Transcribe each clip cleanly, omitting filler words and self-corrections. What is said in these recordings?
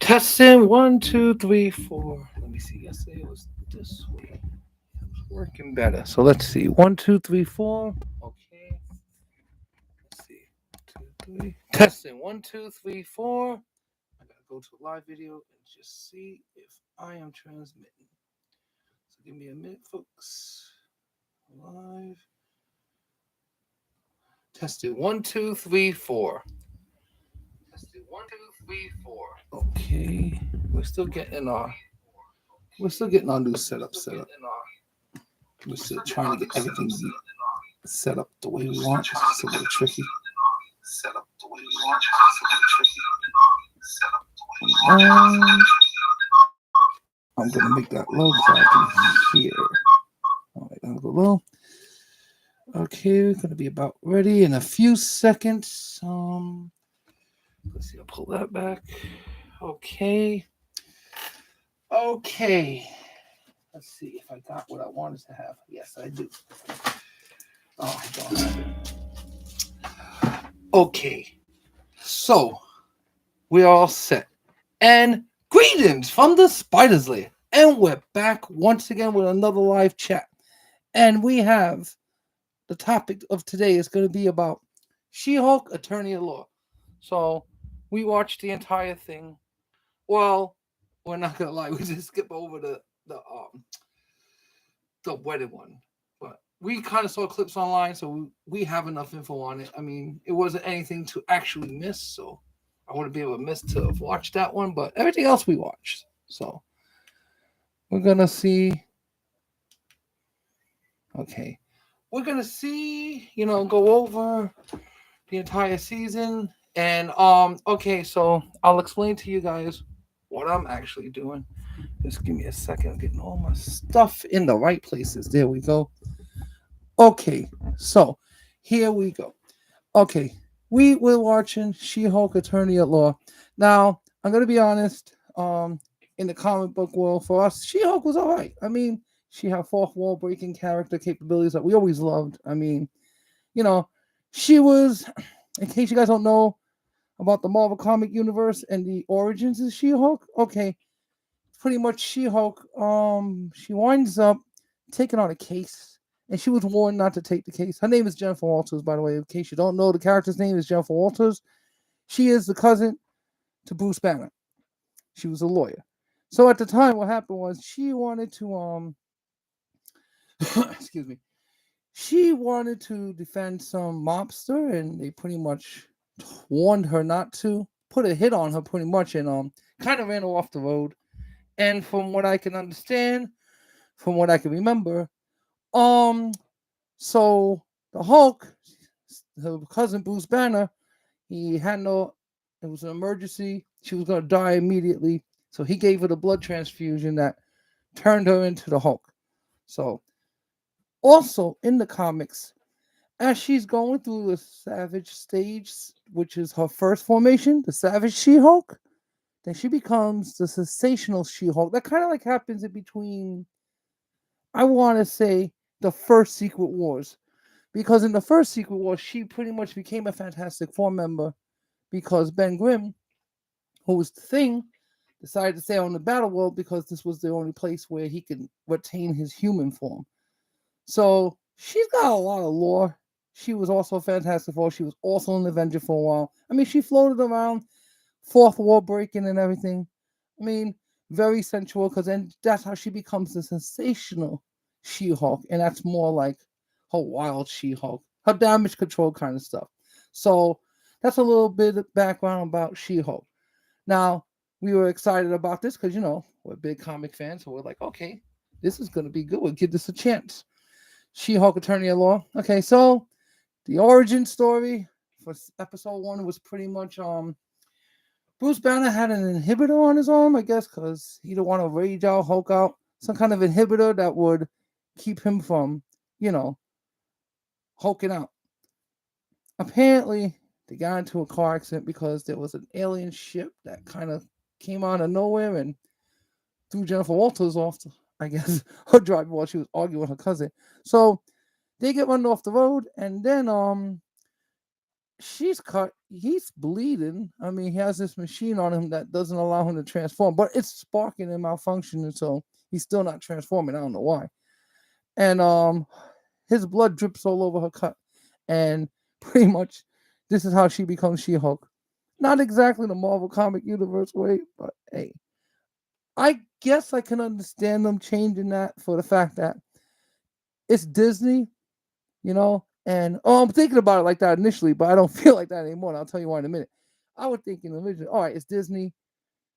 Testing 1, 2, 3, 4. Let me see. Yesterday it was this way. It was working better. So let's see. 1, 2, 3, 4. Okay. Let's see. 2, 3. Testing 1, 2, 3, 4. I gotta go to a live video and just see if I am transmitting. So give me a minute, folks. Live. Testing 1, 2, 3, 4. Testing 1, 2, 3, 4. Okay. We're still getting our new setup set up. We're still trying to get everything set up the way we want. It's a little tricky. Set up the way we want. It's a little tricky. Set up the way we want. I'm gonna make that low so I can hear. All right, I'll go low. Okay, we're gonna be about ready in a few seconds. Let's see. I'll pull that back. Okay. Okay. Let's see if I got what I wanted to have. Yes, I do. Oh, I don't have it. Okay. So, we're all set. And greetings from the Spider's Lair. And we're back once again with another live chat. And we have the topic of today is going to be about She-Hulk Attorney at Law. So, we watched the entire thing. Well, we're not going to lie. We just skip over the wedded one. But we kind of saw clips online, so we have enough info on it. I mean, it wasn't anything to actually miss, so I wouldn't be able to miss to watch that one, but everything else we watched. So we're gonna see. Okay, we're gonna see. Go over the entire season, and okay, so I'll explain to you guys what I'm actually doing. Just give me a second. I'm getting all my stuff in the right places. There we go. Okay, so here we go. Okay, we were watching She-Hulk Attorney at Law. Now, I'm gonna be honest. In the comic book world, for us, She-Hulk was all right. I mean, she had fourth wall breaking character capabilities that we always loved. I mean, you know, she was. In case you guys don't know about the Marvel comic universe and the origins of She-Hulk, okay, pretty much She-Hulk. She winds up taking on a case, and she was warned not to take the case. Her name is Jennifer Walters, by the way. In case you don't know, the character's name is Jennifer Walters. She is the cousin to Bruce Banner. She was a lawyer. So at the time, what happened was she wanted to excuse me, she wanted to defend some mobster, and they pretty much warned her not to. Put a hit on her pretty much, and kind of ran her off the road. And from what I can understand, from what I can remember, um, so the Hulk, her cousin Bruce Banner, he had no. It was an emergency. She was gonna die immediately, so he gave her the blood transfusion that turned her into the Hulk. So, also in the comics, as she's going through the Savage stage, which is her first formation, the Savage She-Hulk, then she becomes the Sensational She-Hulk. That kind of like happens in between, I want to say, the first Secret Wars. Because in the first Secret Wars, she pretty much became a Fantastic Four member because Ben Grimm, who was the Thing, decided to stay on the battle world because this was the only place where he could retain his human form. So she's got a lot of lore. She was also Fantastic Four. She was also an Avenger for a while. I mean, she floated around, fourth wall breaking and everything. I mean, very sensual because then that's how she becomes the sensational She-Hulk, and that's more like her wild She-Hulk, her damage control kind of stuff. So that's a little bit of background about She-Hulk. Now, we were excited about this because, we're big comic fans. So we're like, okay, this is going to be good. We'll give this a chance. She-Hulk Attorney at Law. Okay, so the origin story for episode 1 was pretty much Bruce Banner had an inhibitor on his arm, I guess, because he didn't want to rage out, Hulk out. Some kind of inhibitor that would keep him from, hulking out. Apparently, they got into a car accident because there was an alien ship that kind of came out of nowhere and threw Jennifer Walters off, I guess, her driver while she was arguing with her cousin. So they get run off the road, and then she's cut. He's bleeding. I mean, he has this machine on him that doesn't allow him to transform, but it's sparking and malfunctioning, so he's still not transforming. I don't know why. And his blood drips all over her cut, and pretty much this is how she becomes She-Hulk. Not exactly the Marvel comic universe way, but hey, I guess I can understand them changing that for the fact that it's Disney, and I'm thinking about it like that initially, but I don't feel like that anymore. And I'll tell you why in a minute. I was thinking originally, all right, it's Disney,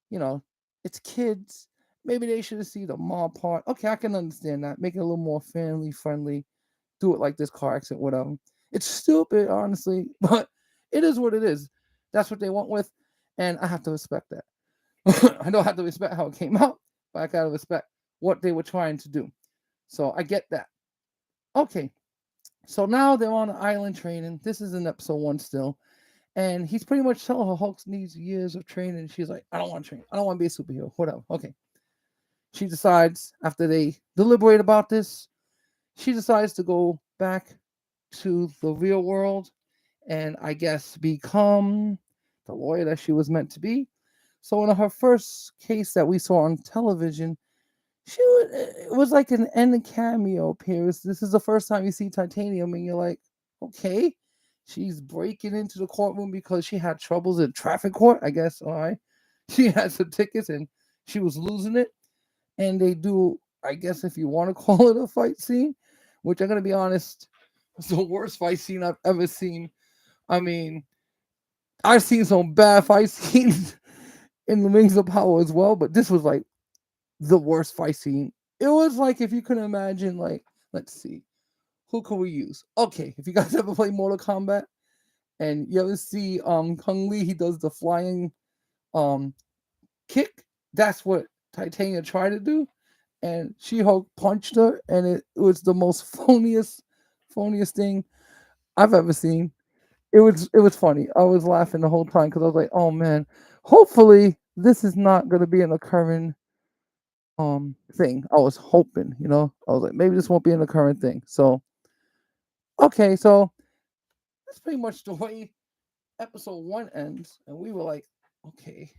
you know, it's kids. Maybe they should have seen the mom part. Okay, I can understand that. Make it a little more family friendly. Do it like this car accident, whatever. It's stupid, honestly, but it is what it is. That's what they went with, and I have to respect that. I don't have to respect how it came out, but I gotta respect what they were trying to do. So I get that. Okay, so now they're on an island training. This is in episode one still. And he's pretty much telling her Hulk needs years of training. She's like, I don't want to train. I don't want to be a superhero. Whatever. Okay. She decides, after they deliberate about this, she decides to go back to the real world and I guess become the lawyer that she was meant to be. So in her first case that we saw on television, it was like an end cameo appearance. This is the first time you see Titanium, and you're like, okay, she's breaking into the courtroom because she had troubles in traffic court. I guess, all right, she had some tickets and she was losing it. And they do, I guess, if you want to call it a fight scene, which I'm gonna be honest, it's the worst fight scene I've ever seen. I mean, I've seen some bad fight scenes in the Rings of Power as well, but this was like the worst fight scene. It was like if you could imagine, like, let's see, who can we use? Okay, if you guys ever play Mortal Kombat and you ever see Kung Lee, he does the flying um kick. That's what Titania tried to do, and She-Hulk punched her, and it was the most phoniest thing I've ever seen. It was funny. I was laughing the whole time because I was like, oh man, hopefully this is not gonna be an occurring thing. I was hoping, I was like, maybe this won't be an occurring thing. So okay, so that's pretty much the way episode one ends, and we were like, okay,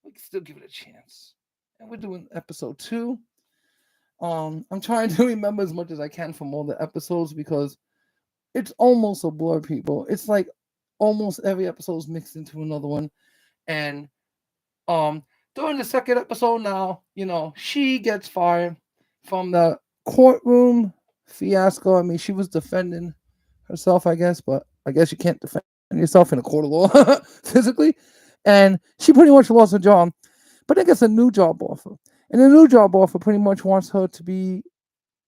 we can still give it a chance. And we're doing episode two. I'm trying to remember as much as I can from all the episodes because it's almost a blur, people. It's like almost every episode is mixed into another one. And um during the second episode now, she gets fired from the courtroom fiasco. I mean, she was defending herself, I guess, but I guess you can't defend yourself in a court of law physically. And she pretty much lost her job, but I gets a new job offer. And the new job offer pretty much wants her to be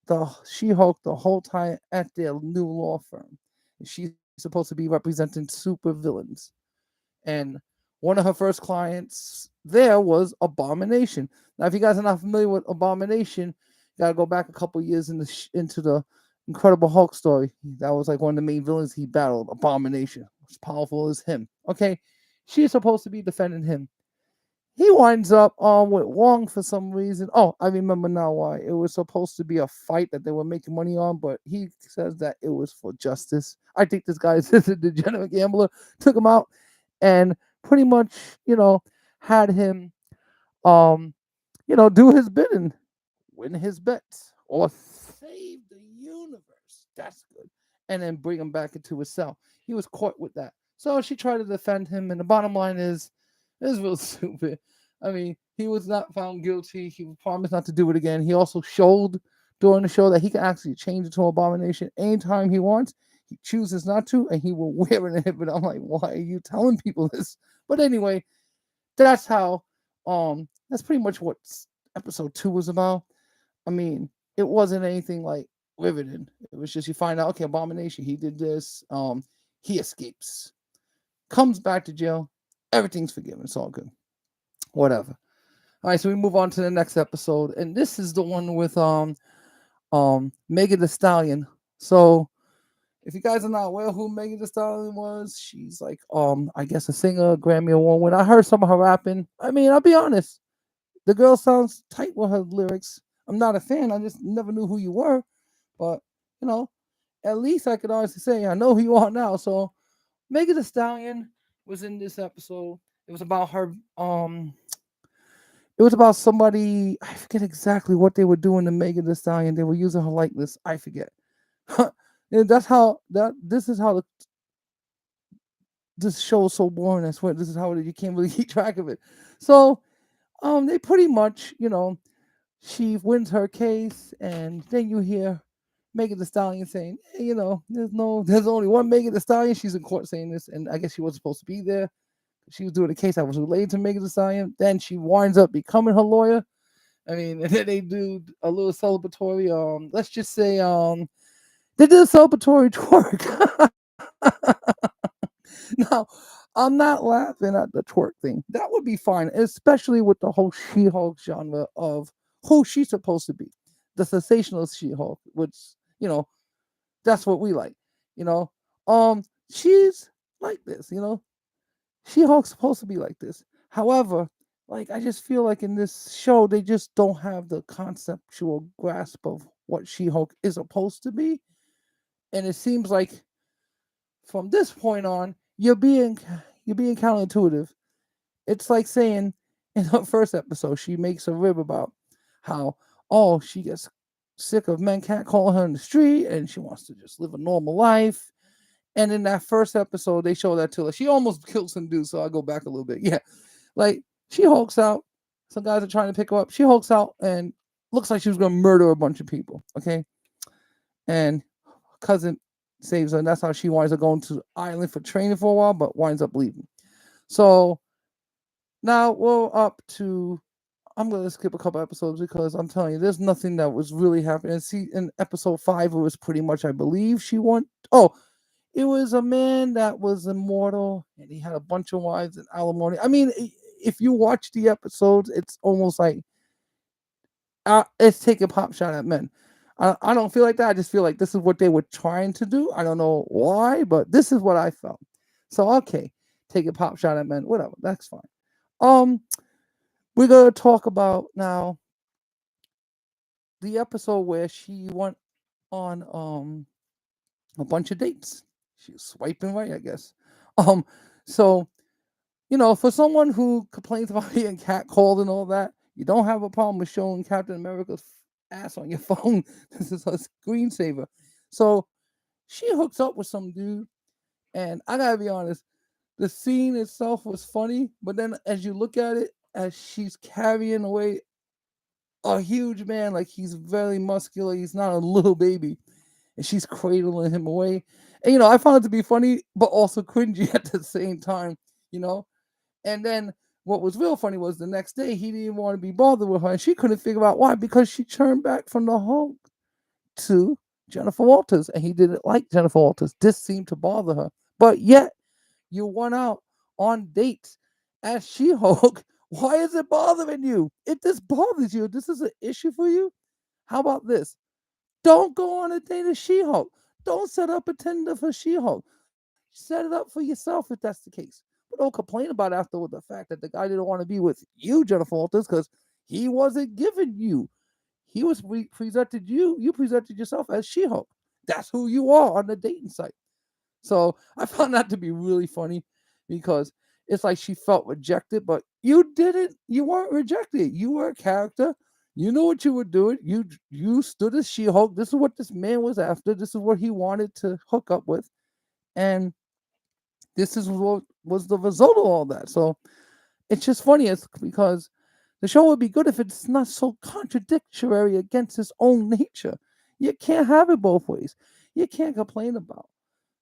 the She-Hulk the whole time at their new law firm. She's supposed to be representing super villains. And one of her first clients there was Abomination. Now, if you guys are not familiar with Abomination, you gotta go back a couple years into the Incredible Hulk story. That was like one of the main villains he battled, Abomination. As powerful as him. Okay, she's supposed to be defending him. He winds up with Wong for some reason. Oh, I remember now why. It was supposed to be a fight that they were making money on, but he says that it was for justice. I think this guy is a degenerate gambler. Took him out and pretty much, had him, um, do his bidding, win his bets, or save the universe. That's good. And then bring him back into his cell. He was caught with that. So she tried to defend him, and the bottom line is, it was real stupid. I mean, he was not found guilty. He promised not to do it again. He also showed during the show that he can actually change it to Abomination anytime he wants. He chooses not to, and he will wear an inhibitor. I'm like, why are you telling people this? But anyway, that's pretty much what episode two was about. I mean, it wasn't anything like riveting. It was just you find out, okay, Abomination, he did this. He escapes, comes back to jail. Everything's forgiven. It's all good. Whatever. All right, so we move on to the next episode, and this is the one with Megan Thee Stallion. So if you guys are not aware who Megan Thee Stallion was, she's like I guess a singer, Grammy Award winner. I heard some of her rapping. I mean, I'll be honest, the girl sounds tight with her lyrics. I'm not a fan. I just never knew who you were, but you know, at least I could honestly say I know who you are now. So Megan Thee Stallion was in this episode. It was about her. It was about somebody. I forget exactly what they were doing to Megan Thee Stallion. They were using her likeness. I forget. And that's how that. This is how this show is so boring. I swear, this is how you can't really keep track of it. So, they pretty much, she wins her case, and then you hear Megan Thee Stallion saying, "Hey, there's only one Megan Thee Stallion." She's in court saying this, and I guess she wasn't supposed to be there. She was doing a case that was related to Megan Thee Stallion. Then she winds up becoming her lawyer. I mean, and then they do a little celebratory. Let's just say, they did a celebratory twerk. Now, I'm not laughing at the twerk thing. That would be fine, especially with the whole She-Hulk genre of who she's supposed to be, the sensational She-Hulk, which you know that's what we like. You know, she's like this. She-Hulk's supposed to be like this. However, like I just feel like in this show they just don't have the conceptual grasp of what She-Hulk is supposed to be, and it seems like from this point on you're being counterintuitive. It's like saying in the first episode she makes a rib about how she gets sick of men catcalling her in the street and she wants to just live a normal life. And in that first episode, they show that to her. She almost kills some dude, so I'll go back a little bit. Yeah. Like she hulks out. Some guys are trying to pick her up. She hulks out and looks like she was gonna murder a bunch of people. Okay. And cousin saves her, and that's how she winds up going to the island for training for a while, but winds up leaving. So now we're up to. I'm gonna skip a couple episodes because I'm telling you, there's nothing that was really happening. See, in episode 5, it was pretty much, I believe, she won. Oh, it was a man that was immortal and he had a bunch of wives and alimony. I mean, if you watch the episodes, it's almost like it's taking a pop shot at men. I don't feel like that. I just feel like this is what they were trying to do. I don't know why, but this is what I felt. So okay, take a pop shot at men. Whatever, that's fine. Um, we're gonna talk about now the episode where she went on a bunch of dates. She was swiping right, I guess. Um, so for someone who complains about being catcalled and all that, you don't have a problem with showing Captain America's ass on your phone. This is a screensaver. So she hooks up with some dude, and I gotta be honest, the scene itself was funny, but then as you look at it, as she's carrying away a huge man, like he's very muscular, he's not a little baby, and she's cradling him away. And I found it to be funny, but also cringy at the same time. You know, and then what was real funny was the next day he didn't want to be bothered with her, and she couldn't figure out why because she turned back from the Hulk to Jennifer Walters, and he didn't like Jennifer Walters. This seemed to bother her, but yet you went out on dates as She-Hulk. Why is it bothering you? If this bothers you, this is an issue for you. How about this? Don't go on a date as She-Hulk. Don't set up a Tinder for She-Hulk. Set it up for yourself if that's the case. But don't complain about afterward the fact that the guy didn't want to be with you, Jennifer Walters, because he wasn't giving you. He was presented you. You presented yourself as She-Hulk. That's who you are on the dating site. So I found that to be really funny because it's like she felt rejected, but you didn't. You weren't rejected. You were a character. You know what you were doing. You stood as She-Hulk. This is what this man was after. This is what he wanted to hook up with, and this is what was the result of all that. So it's just funny. It's because the show would be good if it's not so contradictory against its own nature. You can't have it both ways. You can't complain about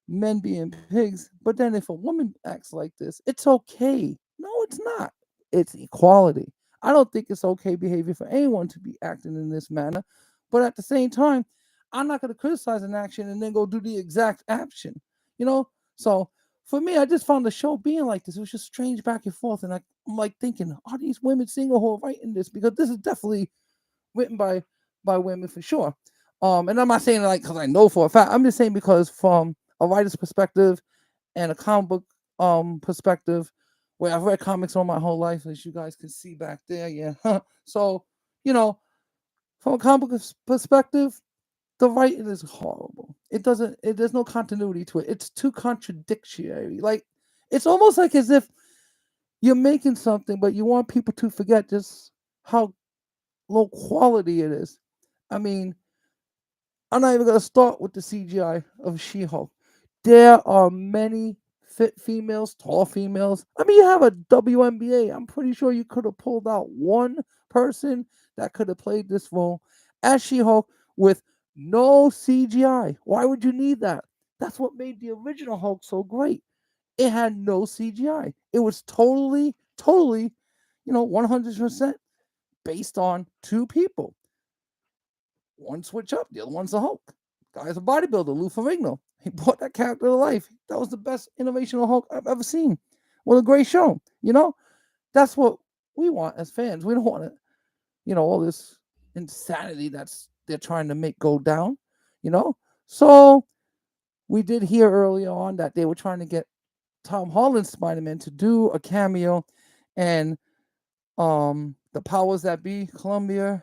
men being pigs, but then if a woman acts like this, it's okay. No, it's not. It's equality. I don't think it's okay behavior for anyone to be acting in this manner, but at the same time, I'm not going to criticize an action and then go do the exact action. You know, so for me, I just found the show being like this. It was just strange back and forth, and I'm like thinking, are these women single who are writing this? Because this is definitely written by women for sure. And I'm not saying like because I know for a fact. I'm just saying because from a writer's perspective and a comic book perspective, where I've read comics all my whole life, as you guys can see back there. Yeah. So, you know, from a comic book perspective, the writing is horrible. There's no continuity to it. It's too contradictory. Like, it's almost like as if you're making something, but you want people to forget just how low quality it is. I mean, I'm not even gonna start with the CGI of She-Hulk. There are many fit females, tall females. I mean, you have a WNBA. I'm pretty sure you could have pulled out one person that could have played this role as She-Hulk with no CGI. Why would you need that? That's what made the original Hulk so great. It had no CGI. It was totally, 100% based on two people. One switch up, the other one's the Hulk. Guy's a bodybuilder, Lou Ferrigno. He brought that character to life. That was the best innovation of Hulk I've ever seen. What a great show. That's what we want as fans. We don't want all this insanity they're trying to make go down, you know? So we did hear early on that they were trying to get Tom Holland's Spider-Man to do a cameo, and the powers that be, Columbia,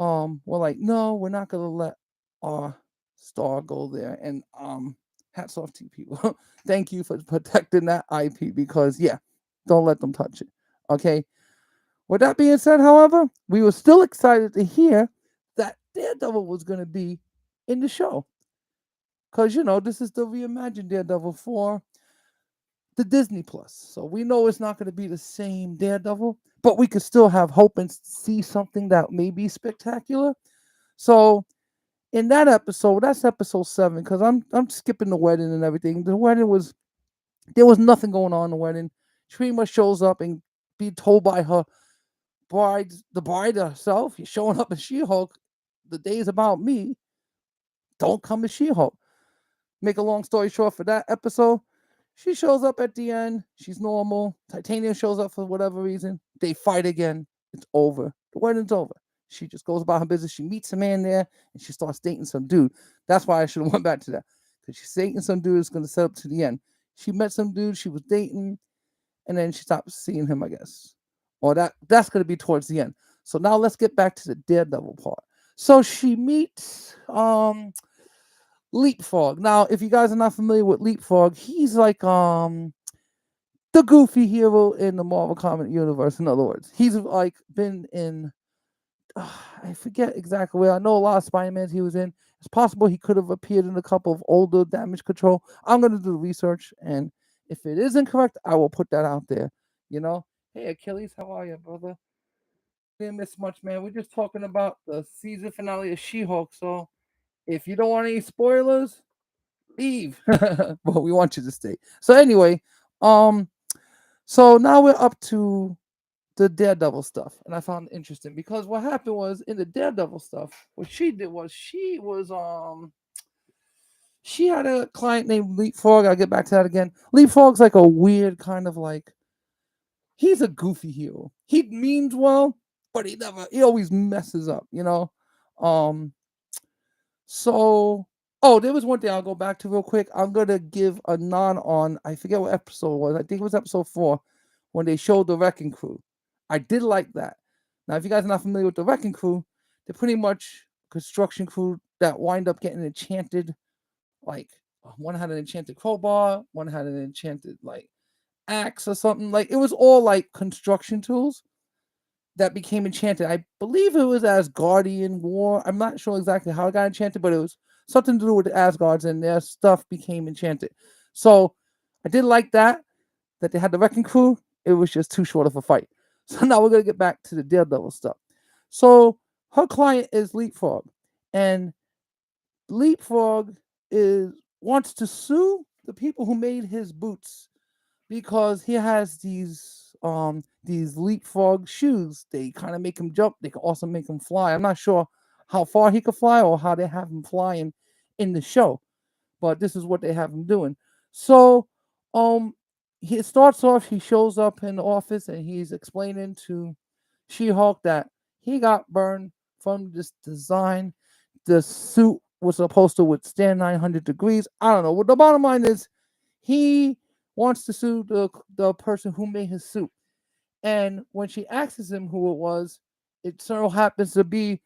were like, no, we're not gonna let our star go there. And hats off to you people. Thank you for protecting that IP, because don't let them touch it. Okay. With that being said, however, we were still excited to hear that Daredevil was gonna be in the show. Because this is the reimagined Daredevil for the Disney Plus. So we know it's not going to be the same Daredevil, but we could still have hope and see something that may be spectacular. So in that episode, that's episode 7, because I'm skipping the wedding and everything. The wedding there was nothing going on in the wedding. She pretty much shows up and be told by her the bride herself, you're showing up as She-Hulk. The day is about me. Don't come as She-Hulk. Make a long story short, for that episode, she shows up at the end. She's normal. Titanium shows up for whatever reason. They fight again. It's over. The wedding's over. She just goes about her business. She meets a man there, and she starts dating some dude. That's why I should have went back to that, because she's dating some dude that's going to set up to the end. She met some dude she was dating, and then she stopped seeing him, I guess. Or that's going to be towards the end. So now let's get back to the Daredevil part. So she meets Leapfrog. Now, if you guys are not familiar with Leapfrog, he's like the goofy hero in the Marvel comic universe. In other words, he's like been in I forget exactly where. I know a lot of Spider-Mans he was in. It's possible he could have appeared in a couple of older Damage Control. I'm gonna do the research, and if it is incorrect, I will put that out there. Hey Achilles, how are you, brother? Didn't miss much, man. We're just talking about the season finale of She-Hulk. So if you don't want any spoilers, leave. But we want you to stay. So anyway, so now we're up to the Daredevil stuff, and I found it interesting because what happened was in the Daredevil stuff, what she did was she had a client named Leapfrog. I'll get back to that again. Leapfrog's like a weird kind of like, he's a goofy hero. He means well, but he always messes up, So, there was one thing I'll go back to real quick. I'm gonna give a nod on. I forget what episode it was. I think it was episode 4 when they showed the Wrecking Crew. I did like that. Now, if you guys are not familiar with the Wrecking Crew, they're pretty much construction crew that wind up getting enchanted. Like, one had an enchanted crowbar, one had an enchanted like axe or something. Like, it was all like construction tools that became enchanted. I believe it was Asgardian war. I'm not sure exactly how it got enchanted, but it was something to do with the Asgards, and their stuff became enchanted. So I did like that they had the Wrecking Crew. It was just too short of a fight. So now we're gonna get back to the Daredevil stuff. So her client is Leapfrog, and Leapfrog wants to sue the people who made his boots because he has these Leapfrog shoes. They kind of make him jump. They can also make him fly. I'm not sure how far he could fly or how they have him flying in the show, but this is what they have him doing. So he starts off, he shows up in the office and he's explaining to She-Hulk that he got burned from this design. The suit was supposed to withstand 900 degrees. I don't know. What the bottom line is, he wants to sue the person who made his suit. And when she asks him who it was, it so happens to be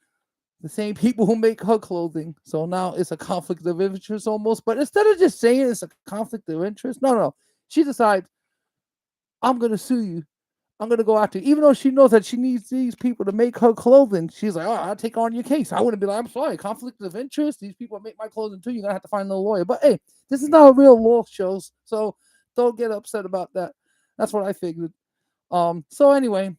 the same people who make her clothing. So now it's a conflict of interest almost. But instead of just saying it's a conflict of interest, no. She decides, I'm going to sue you. I'm going to go after you. Even though she knows that she needs these people to make her clothing, she's like, oh, I'll take on your case. I wouldn't be like, I'm sorry, conflict of interest. These people make my clothing too. You're going to have to find a lawyer. But hey, this is not a real law show. So don't get upset about that. That's what I figured. So anyway,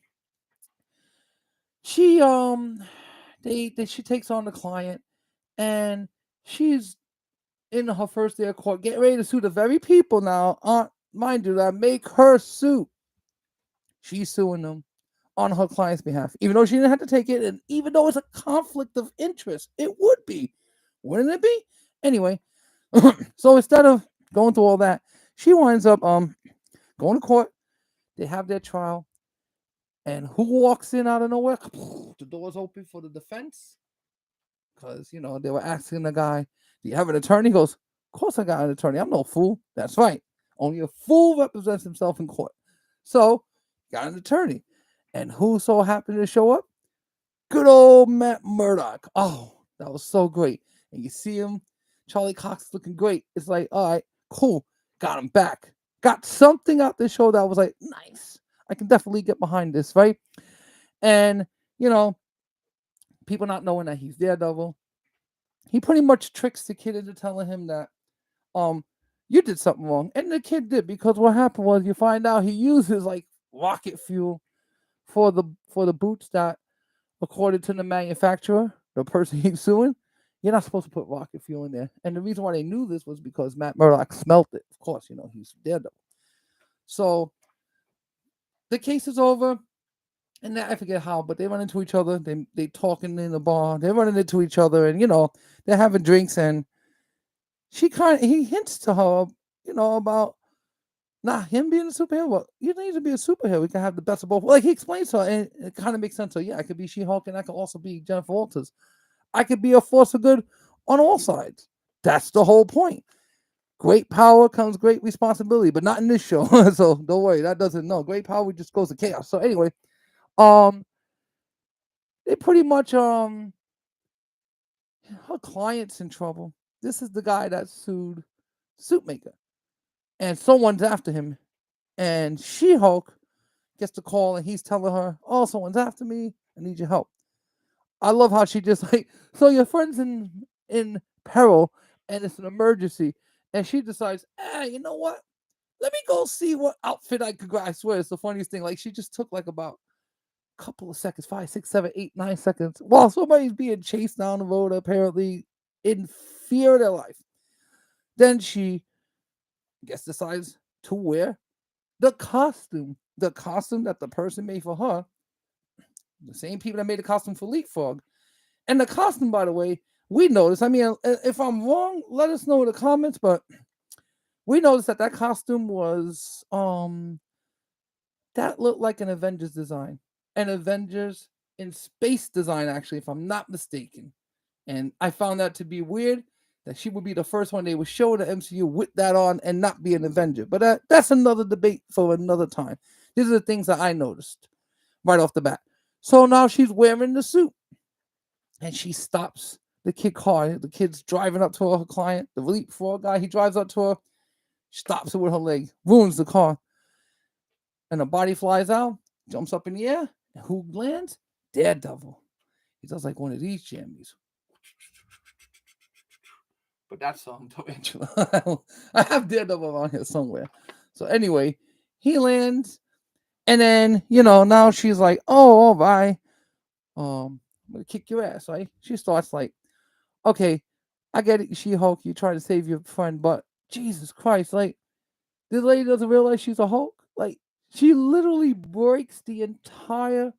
she she takes on the client, and she's in her first day of court, getting ready to sue the very people now, mind you, that make her sue. She's suing them on her client's behalf, even though she didn't have to take it, and even though it's a conflict of interest, it would be, wouldn't it be? Anyway, so instead of going through all that, she winds up going to court. They have their trial, and who walks in out of nowhere? The doors open for the defense, because they were asking the guy, "Do you have an attorney?" He goes, "Of course I got an attorney. I'm no fool." That's right. Only a fool represents himself in court. So, got an attorney. And who so happened to show up? Good old Matt Murdock. Oh, that was so great. And you see him, Charlie Cox looking great. It's like, all right, cool. Got him back. Got something out this show that was like, nice. I can definitely get behind this, right? And, people not knowing that he's Daredevil, he pretty much tricks the kid into telling him that, you did something wrong. And the kid did, because what happened was, you find out he uses like rocket fuel for the boots that, according to the manufacturer, the person he's suing, you're not supposed to put rocket fuel in there. And the reason why they knew this was because Matt Murdock smelt it. Of course, he's Daredevil. So the case is over, and I forget how, but they run into each other. They talking in the bar. They're running into each other, and they're having drinks, and he hints to her, about him being a superhero. Well, you don't need to be a superhero. We can have the best of both. Like, he explains to her, and it kind of makes sense. So yeah, I could be She-Hulk, and I could also be Jennifer Walters. I could be a force of good on all sides. That's the whole point. Great power comes great responsibility, but not in this show. So don't worry, that doesn't. No, great power just goes to chaos. So anyway, they pretty much her client's in trouble. This is the guy that sued Suitmaker, and someone's after him. And She-Hulk gets the call, and he's telling her, "Oh, someone's after me. I need your help." I love how she just like, so your friend's in peril, and it's an emergency, and she decides, you know what? Let me go see what outfit I could grab. I swear, it's the funniest thing. Like, she just took like about a couple of seconds, 5, 6, 7, 8, 9 seconds, while somebody's being chased down the road, apparently in fear of their life. Then she, decides to wear the costume that the person made for her. The same people that made the costume for Leapfrog. And the costume, by the way, we noticed. I mean, if I'm wrong, let us know in the comments. But we noticed that costume was that looked like an Avengers design, an Avengers in space design, actually, if I'm not mistaken. And I found that to be weird, that she would be the first one they would show the MCU with that on and not be an Avenger. But that's another debate for another time. These are the things that I noticed right off the bat. So now she's wearing the suit, and she stops the kid car. The kid's driving up to her client, the Leapfrog guy. He drives up to her, stops her with her leg, ruins the car. And the body flies out, jumps up in the air. And who lands? Daredevil. He does like one of these jammies. But that's Tarantula. I have Daredevil around here somewhere. So anyway, he lands, and then now she's like, "Oh, all right, I'm gonna kick your ass." Right? She starts like, "Okay, I get it, She-Hulk. You try to save your friend, but Jesus Christ, like, this lady doesn't realize she's a Hulk. Like, she literally breaks the entire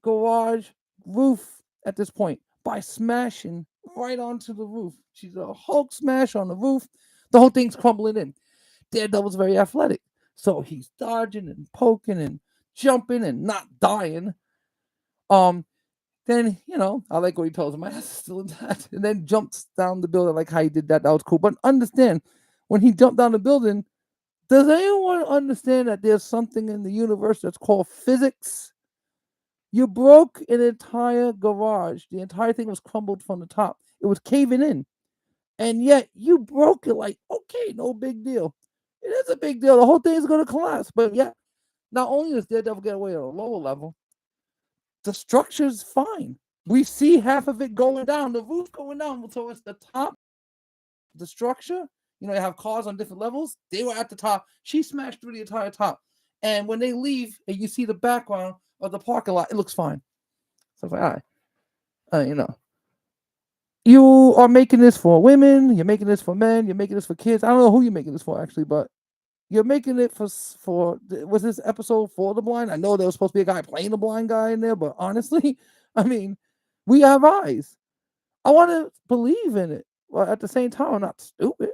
garage roof at this point by smashing right onto the roof. She's a Hulk smash on the roof. The whole thing's crumbling in. Daredevil's very athletic, so he's dodging and poking and jumping and not dying. Then I like what he tells him, my ass is still intact, and then jumps down the building. Like how he did that. That was cool. But understand, when he jumped down the building, does anyone understand that there's something in the universe that's called physics? You broke an entire garage. The entire thing was crumbled from the top. It was caving in. And yet you broke it like, okay, no big deal. It is a big deal. The whole thing is going to collapse. But yet, not only does Daredevil get away at a lower level, the structure's fine. We see half of it going down, the roof going down towards the top, the structure. You know, you have cars on different levels. They were at the top. She smashed through the entire top. And when they leave and you see the background of the parking lot, it looks fine. So it's like, all right, you know, you are making this for women, you're making this for men, you're making this for kids. I don't know who you're making this for actually, but you're making it for was this episode for the blind? I know there was supposed to be a guy playing the blind guy in there, but honestly, I mean, we have eyes. I want to believe in it, but at the same time, I'm not stupid.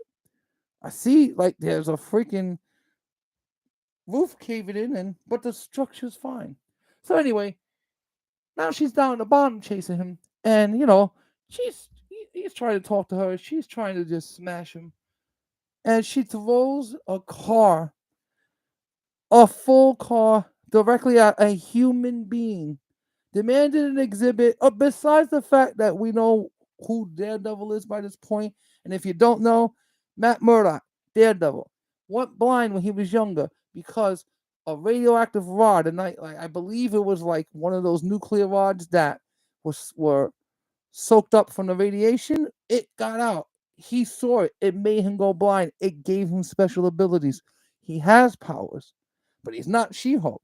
I see like there's a freaking roof caving in, and but the structure's fine. So anyway, now she's down at the bottom chasing him, and you know he's trying to talk to her. She's trying to just smash him, and she throws a full car, directly at a human being. The man didn't exhibit. Besides the fact that we know who Daredevil is by this point, and if you don't know, Matt Murdock, Daredevil, went blind when he was younger because a radioactive rod, and I believe it was like one of those nuclear rods that were soaked up from the radiation. It got out. He saw it. It made him go blind. It gave him special abilities. He has powers, but he's not She-Hulk,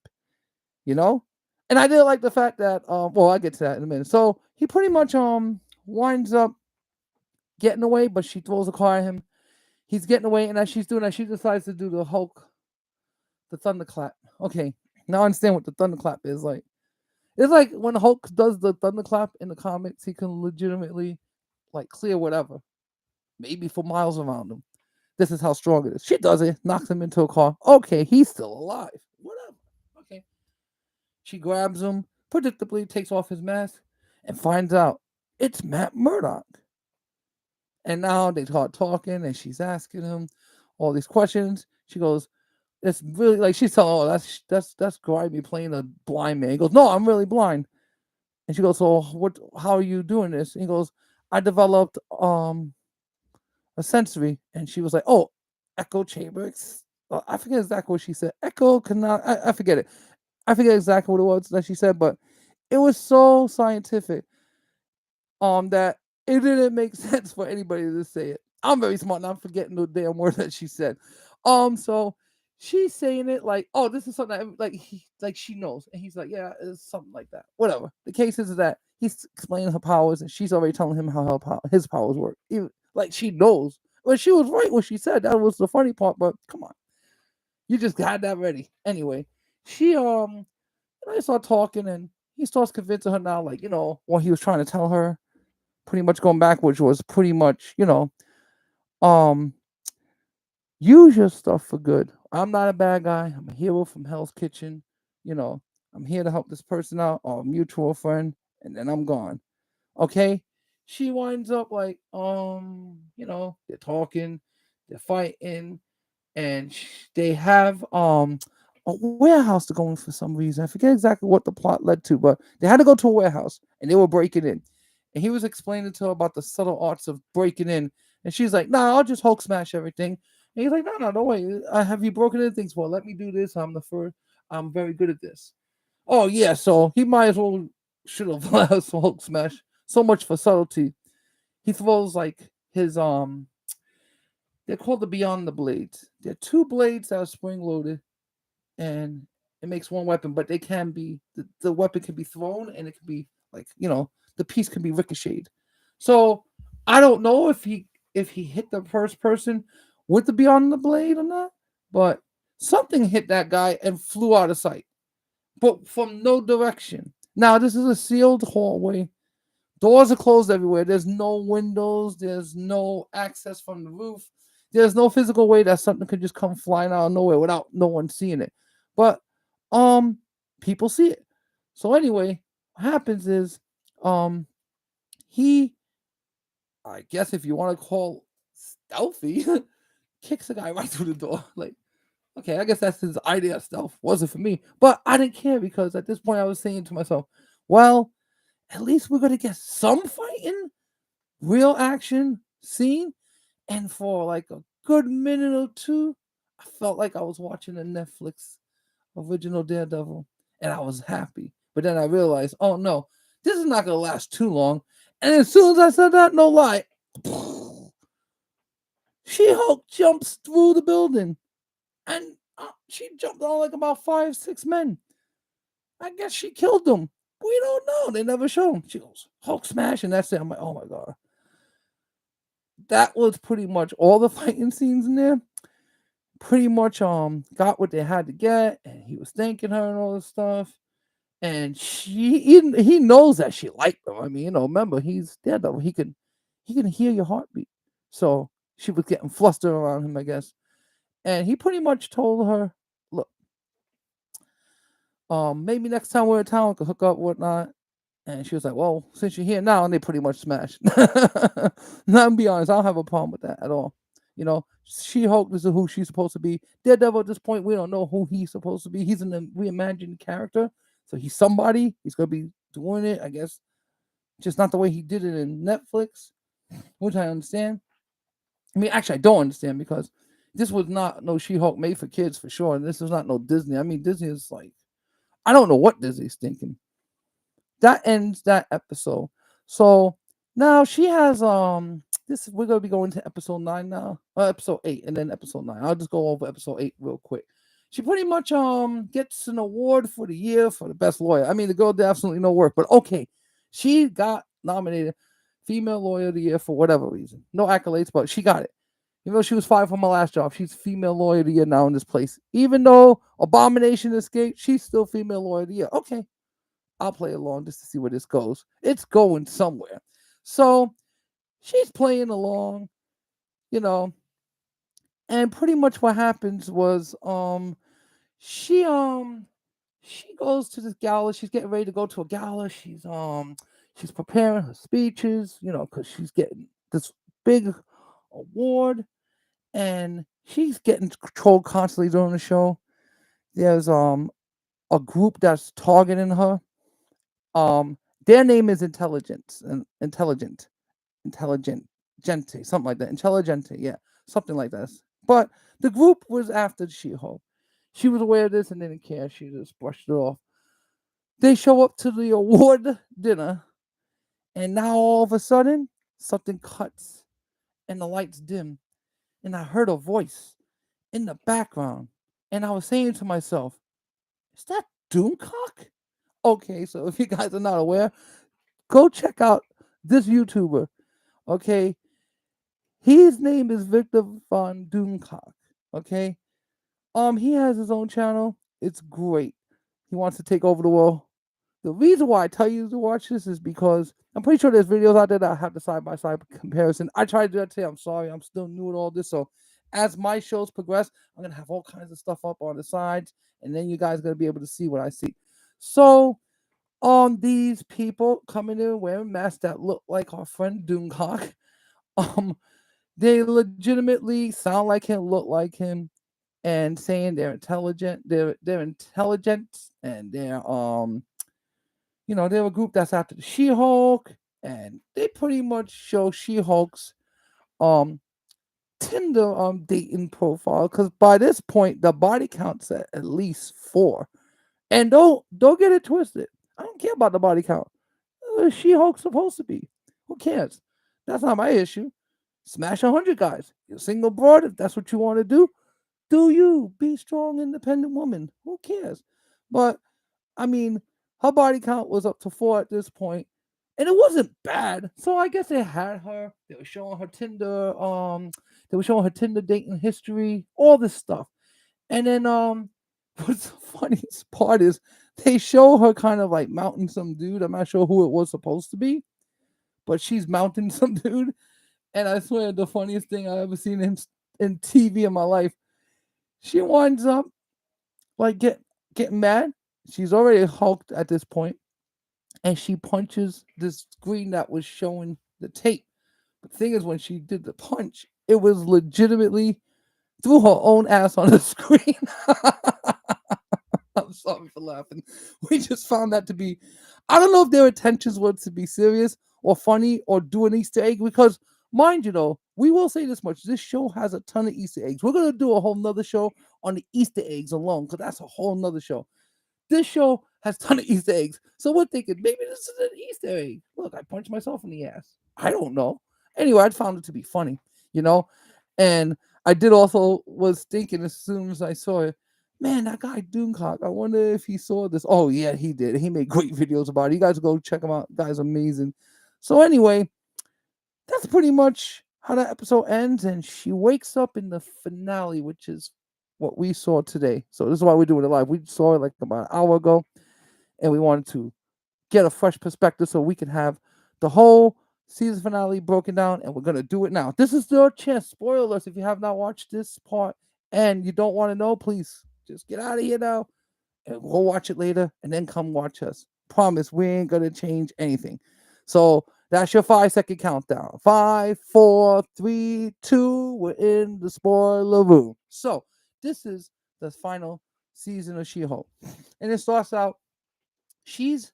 you know? And I did like the fact that well, I'll get to that in a minute. So he pretty much winds up getting away, but she throws a car at him. He's getting away, and as she's doing that, she decides to do the Hulk, the thunderclap. Okay, now I understand what the thunderclap is like. It's like when Hulk does the thunderclap in the comics, he can legitimately like clear whatever, maybe for miles around him. This is how strong it is. She does it, knocks him into a car. Okay, he's still alive. Whatever. Okay. She grabs him, predictably takes off his mask, and finds out it's Matt Murdock. And now they start talking, and she's asking him all these questions. She goes, "It's really like," she's telling, "Oh, that's grimy playing a blind man." He goes, "No, I'm really blind." And she goes, "So what? How are you doing this?" And he goes, "I developed a sensory." And she was like, "Oh, echo chamber." I forget exactly what she said. Echo cannot. I forget it. I forget exactly what it was that she said, but it was so scientific that it didn't make sense for anybody to say it. I'm very smart and I'm forgetting the damn word that she said. So she's saying it like, "Oh, this is something that, like she knows," and he's like, "Yeah, it's something like that." Whatever. The case is that he's explaining her powers, and she's already telling him how his powers work. Even, like she knows, but she was right what she said. That was the funny part. But come on, you just had that ready. Anyway, she they start talking, and he starts convincing her now, like, what he was trying to tell her, pretty much going back, which was pretty much, um, use your stuff for good. I'm not a bad guy. I'm a hero from Hell's Kitchen. You know, I'm here to help this person out, or a mutual friend, and then I'm gone. Okay. She winds up like, they're talking, they're fighting, and they have a warehouse to go in for some reason. I forget exactly what the plot led to, but they had to go to a warehouse and they were breaking in. And he was explaining to her about the subtle arts of breaking in. And she's like, "Nah, I'll just Hulk smash everything." And he's like, "No, no way. Have you broken in things for? Let me do this. I'm the first. I'm very good at this." Oh yeah, so he might as well should have let us Hulk smash. So much for subtlety. He throws like his they're called the Beyond the Blades. They're two blades that are spring loaded, and it makes one weapon, but they can be the weapon can be thrown, and it can be like, the piece can be ricocheted. So I don't know if he hit the first person with the Beyond the Blade or not, but something hit that guy and flew out of sight, but from no direction. Now this is a sealed hallway. Doors are closed everywhere. There's no windows. There's no access from the roof. There's no physical way that something could just come flying out of nowhere without no one seeing it. But um, people see it. So anyway, what happens is he, I guess if you want to call stealthy, kicks the guy right through the door. Like, okay, I guess that's his idea of stealth. Wasn't for me, but I didn't care because at this point I was saying to myself, Well, at least we're gonna get some fighting, real action scene. And for like a good minute or two, I felt like I was watching a Netflix original Daredevil, and I was happy. But then I realized, oh no, this is not gonna last too long. And as soon as I said that, no lie, She-Hulk jumps through the building, and she jumped on like about 5, 6 men. I guess she killed them. We don't know. They never show them. She goes Hulk smash, and that's it. I'm like, oh my god, that was pretty much all the fighting scenes in there. Pretty much got what they had to get, and he was thanking her and all this stuff. And he knows that she liked him. I mean, remember he's Daredevil. He can hear your heartbeat. So she was getting flustered around him, I guess. And he pretty much told her, look, maybe next time we're in town we could hook up, whatnot. And she was like, well, since you're here now, and they pretty much smashed. Now, I'm be honest, I don't have a problem with that at all. She-Hulk, this is who she's supposed to be. Daredevil, at this point, we don't know who he's supposed to be. He's an reimagined character. So he's somebody. He's going to be doing it, I guess. Just not the way he did it in Netflix, which I understand. I mean, actually, I don't understand because this was not no She-Hulk made for kids for sure. And this is not no Disney. I mean, Disney is like, I don't know what Disney's thinking. That ends that episode. So now she has this we're gonna be going to episode 9 now. Episode 8 and then episode 9. I'll just go over episode 8 real quick. She pretty much gets an award for the year for the best lawyer. I mean, the girl did absolutely no work, but okay. She got nominated female lawyer of the year for whatever reason. No accolades, but she got it. Even though she was fired from her last job, she's female lawyer of the year now in this place. Even though Abomination escaped, she's still female lawyer of the year. Okay, I'll play along just to see where this goes. It's going somewhere. So she's playing along, you know, and pretty much what happens was she she goes to this gala. She's getting ready to go to a gala. She's preparing her speeches, because she's getting this big award, and she's getting controlled constantly during the show. There's a group that's targeting her. Their name is Intelligence and Intelligent Gente, something like that. Intelligente, yeah, something like that. But the group was after She-Hulk. She was aware of this and didn't care. She just brushed it off. They show up to the award dinner, and now all of a sudden, something cuts and the lights dim, and I heard a voice in the background, and I was saying to myself, "Is that Doomcock?" Okay, so if you guys are not aware, go check out this YouTuber. Okay, his name is Victor Von Doomcock. Okay, he has his own channel. It's great. He wants to take over the world. The reason why I tell you to watch this is because I'm pretty sure there's videos out there that have the side by side comparison. I tried to do that today. I'm sorry, I'm still new at all this. So as my shows progress, I'm gonna have all kinds of stuff up on the sides, and then you guys are gonna be able to see what I see. So these people coming in wearing masks that look like our friend Doomcock. Um, they legitimately sound like him, look like him, and saying they're intelligent. They're intelligent, and they're a group that's after the She-Hulk, and they pretty much show She-Hulk's um Tinder dating profile because by this point the body count's at least 4. And don't get it twisted. I don't care about the body count. She-Hulk's supposed to be. Who cares? That's not my issue. Smash 100 guys. You're single broad. If that's what you want to do you. Be strong, independent woman. Who cares? But I mean, her body count was up to 4 at this point, and it wasn't bad. So I guess they had her. They were showing her Tinder. They were showing her Tinder dating history, all this stuff. And then what's the funniest part is they show her kind of like mounting some dude. I'm not sure who it was supposed to be, but she's mounting some dude. And I swear the funniest thing I ever seen in TV in my life. She winds up like getting mad. She's already hulked at this point, and she punches this screen that was showing the tape. But the thing is, when she did the punch, it was legitimately threw her own ass on the screen. I'm sorry for laughing. We just found that to be, I don't know if their intentions were to be serious or funny or do an Easter egg because, mind you, though, we will say this much: this show has a ton of Easter eggs. We're gonna do a whole nother show on the Easter eggs alone because that's a whole nother show. This show has a ton of Easter eggs, so we're thinking maybe this is an Easter egg. Look, I punched myself in the ass. I don't know. Anyway, I found it to be funny, you know, and I did also was thinking as soon as I saw it, man, that guy Doomcock. I wonder if he saw this. Oh yeah, he did. He made great videos about it. You guys go check him out. Guy's amazing. So anyway, that's pretty much how that episode ends, and she wakes up in the finale, which is what we saw today. So this is why we're doing it live. We saw it like about an hour ago, and we wanted to get a fresh perspective so we can have the whole season finale broken down, and we're gonna do it now. This is your chance. Spoilers if you have not watched this part and you don't want to know, please just get out of here now and go watch it later and then come watch us. Promise we ain't gonna change anything. So that's your 5 second countdown. 5, 4, 3, 2. We're in the spoiler room. So this is the final season of She-Hulk, and it starts out. She's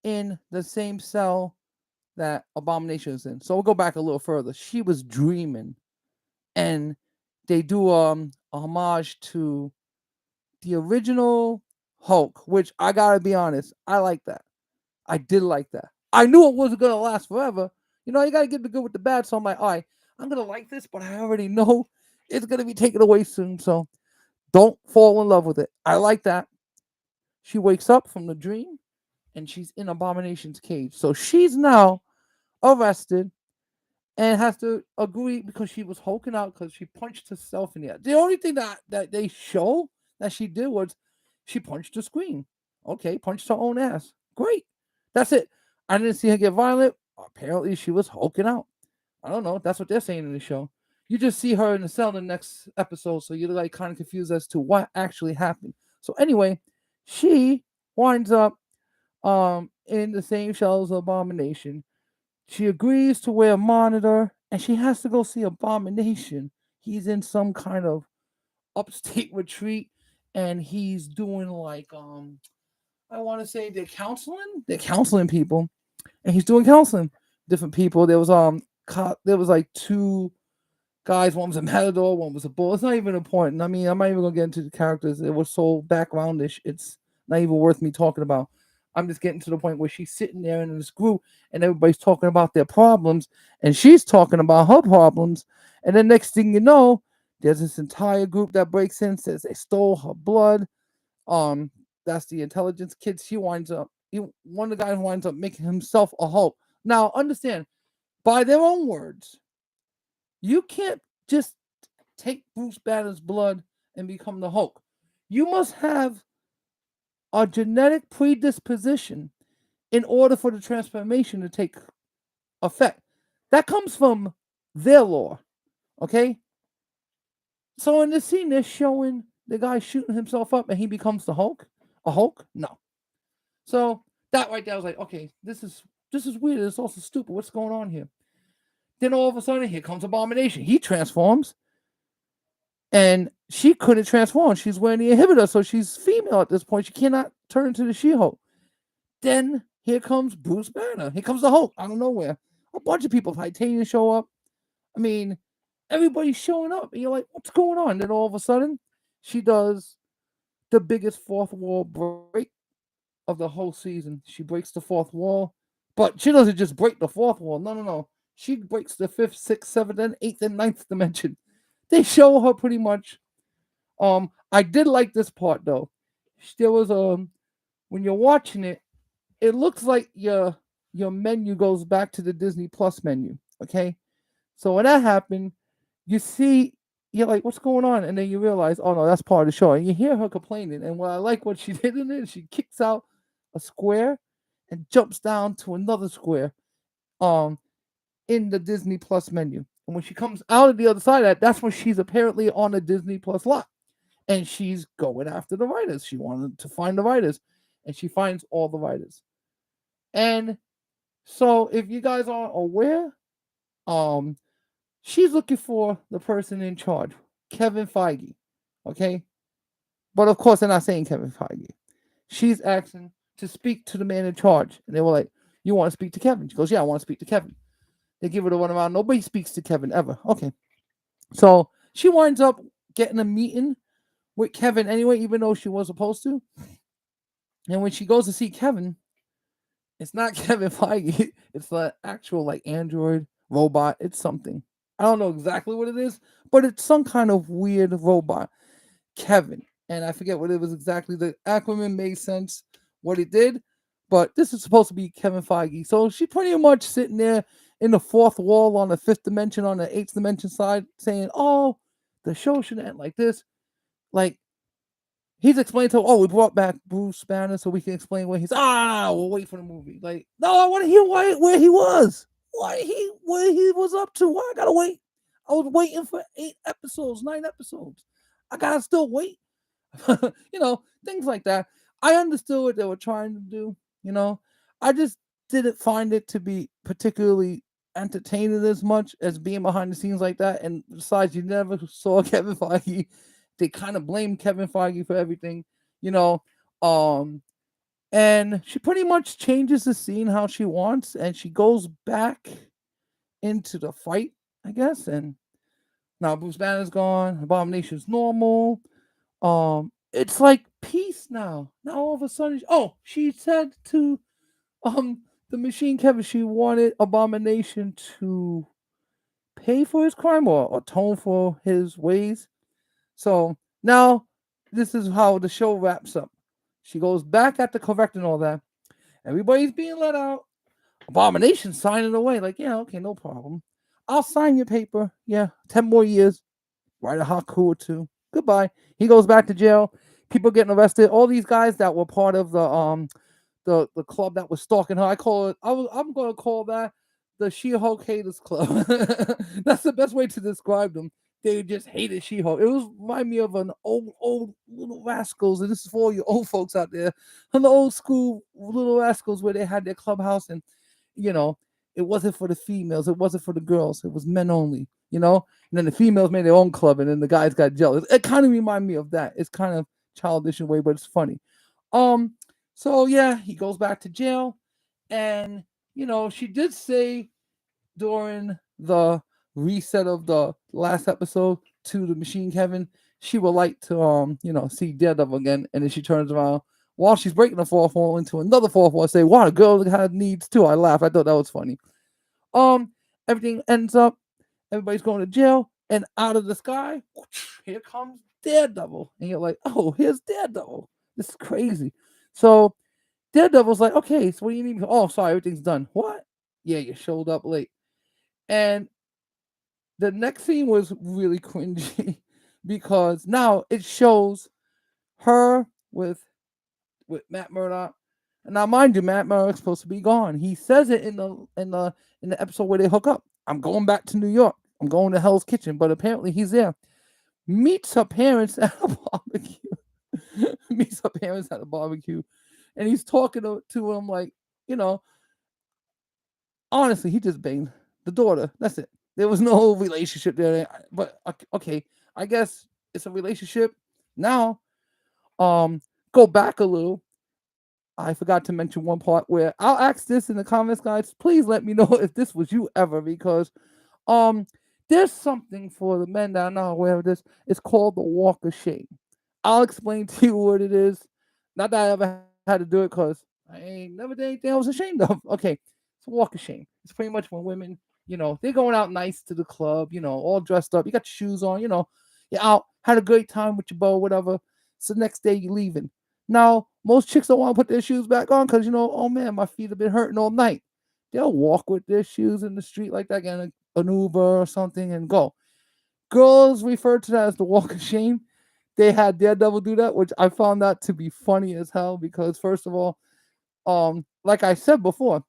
in the same cell that Abomination is in. So we'll go back a little further. She was dreaming, and they do a homage to the original Hulk, which I gotta be honest, I like that. I did like that. I knew it wasn't gonna last forever. You know, you gotta get the good with the bad. So I'm like, all right, I'm gonna like this, but I already know it's gonna be taken away soon. So don't fall in love with it. I like that. She wakes up from the dream and she's in Abomination's cage. So she's now arrested and has to agree because she was hulking out because she punched herself in the ass. The only thing that they show that she did was she punched the screen. Okay, punched her own ass. Great. That's it. I didn't see her get violent. Apparently, she was hulking out. I don't know. That's what they're saying in the show. You just see her in the cell in the next episode, so you're like kind of confused as to what actually happened. So anyway, she winds up in the same shell as Abomination. She agrees to wear a monitor and she has to go see Abomination. He's in some kind of upstate retreat and he's doing like I want to say they're counseling people and he's doing counseling different people. There was there was like two guys, one was a matador, one was a bull. It's not even important. I mean, I'm not even gonna get into the characters. It was so backgroundish. It's not even worth me talking about. I'm just getting to the point where she's sitting there in this group and everybody's talking about their problems and she's talking about her problems. And then next thing you know, there's this entire group that breaks in, says they stole her blood. That's the intelligence kid. One of the guys winds up making himself a Hulk. Now, understand, by their own words, you can't just take Bruce Banner's blood and become the Hulk. You must have a genetic predisposition in order for the transformation to take effect. That comes from their lore. Okay? So in this scene, they're showing the guy shooting himself up and he becomes the Hulk. A Hulk? No. So that right there, I was like, okay, this is weird. It's also stupid. What's going on here? Then all of a sudden, here comes Abomination. He transforms. And she couldn't transform. She's wearing the inhibitor, so she's female at this point. She cannot turn into the She-Hulk. Then here comes Bruce Banner. Here comes the Hulk out of nowhere. A bunch of people, Titanium show up. I mean, everybody's showing up. And you're like, what's going on? Then all of a sudden, she does the biggest fourth wall break of the whole season. She breaks the fourth wall. But she doesn't just break the fourth wall. No. She breaks the fifth, sixth, seventh, and eighth and ninth dimension. They show her pretty much. I did like this part though. There was when you're watching it, it looks like your menu goes back to the Disney Plus menu. Okay, so when that happened, you see you're like, what's going on? And then you realize, oh no, that's part of the show. And you hear her complaining. And what I like what she did in it, she kicks out a square and jumps down to another square. In the Disney Plus menu. And when she comes out of the other side of that, that's when she's apparently on a Disney Plus lot. And she's going after the writers. She wanted to find the writers. And she finds all the writers. And so if you guys aren't aware, she's looking for the person in charge, Kevin Feige. Okay? But of course, they're not saying Kevin Feige. she's asking to speak to the man in charge. And they were like, "You want to speak to Kevin?" She goes, "Yeah, I want to speak to Kevin." They give her the one around. Nobody speaks to Kevin ever. Okay. So she winds up getting a meeting with Kevin anyway, even though she was supposed to. And when she goes to see Kevin, it's not Kevin Feige. It's the actual like android robot. It's something. I don't know exactly what it is, but it's some kind of weird robot. Kevin. And I forget what it was exactly. The acronym made sense what it did, but this is supposed to be Kevin Feige. So she pretty much sitting there in the fourth wall on the fifth dimension on the eighth dimension side saying, "Oh, the show should end like this." Like he's explaining to her, "Oh, we brought back Bruce Banner so we can explain where he's we'll wait for the movie." Like, no, I want to hear where he was. Where he was up to. Why I gotta wait? I was waiting for 8 episodes, 9 episodes. I gotta still wait. Things like that. I understood what they were trying to do, you know. I just didn't find it to be particularly entertaining as much as being behind the scenes like that. And besides, you never saw Kevin Feige. They kind of blame Kevin Feige for everything, you know. Um, and she pretty much changes the scene how she wants, and she goes back into the fight, I guess. And now Bruce Banner's gone, Abomination's normal. It's like peace now. Now all of a sudden, she said to the Machine Kevin she wanted Abomination to pay for his crime or atone for his ways. So now this is how the show wraps up. She goes back at the correct and all that. Everybody's being let out. Abomination signing away, like, yeah, okay, no problem. I'll sign your paper. Yeah, 10 more years. Write a haiku or two. Goodbye. He goes back to jail. People getting arrested. All these guys that were part of the club that was stalking her. I call it. I'm gonna call that the She-Hulk haters club. That's the best way to describe them. They just hated She-Hulk. It was remind me of an old little rascals, and this is for all you old folks out there, and the old school little rascals where they had their clubhouse, and you know, it wasn't for the females, it wasn't for the girls, it was men only. And then the females made their own club, and then the guys got jealous. It kind of reminded me of that. It's kind of childish in a way, but it's funny. Um, so yeah, he goes back to jail, and she did say during the reset of the last episode to the Machine Kevin, she would like to see Daredevil again, and then she turns around while she's breaking the fourth wall into another fourth wall and say, "Wow, a girl had needs too." I laughed. I thought that was funny. Um, Everything ends up, everybody's going to jail, and out of the sky, here comes Daredevil, and you're like, "Oh, here's Daredevil. This is crazy." So Daredevil's like, "Okay, so what do you need? Oh, sorry, everything's done. What? Yeah, you showed up late." And the next scene was really cringy because now it shows her with Matt Murdock. And now, mind you, Matt Murdock's supposed to be gone. He says it in the episode where they hook up. "I'm going back to New York. I'm going to Hell's Kitchen," but apparently he's there. Meets her parents at a barbecue. Meets her parents at a barbecue, and he's talking to him like, you know, honestly, he just banged the daughter. That's it. There was no relationship there. But okay, I guess it's a relationship now. Um, go back a little. I forgot to mention one part where I'll ask this in the comments, guys. Please let me know if this was you ever, because um, there's something for the men that are not aware of this. It's called the walk of shame. I'll explain to you what it is. Not that I ever had to do it, because I ain't never did anything I was ashamed of. Okay, it's a walk of shame. It's pretty much when women, they're going out nice to the club, all dressed up. You got your shoes on, you're out, had a great time with your beau, whatever. So the next day you're leaving. Now, most chicks don't want to put their shoes back on because, oh man, my feet have been hurting all night. They'll walk with their shoes in the street like that, get an Uber or something, and go. Girls refer to that as the walk of shame. They had Daredevil do that, which I found that to be funny as hell because, first of all, like I said before,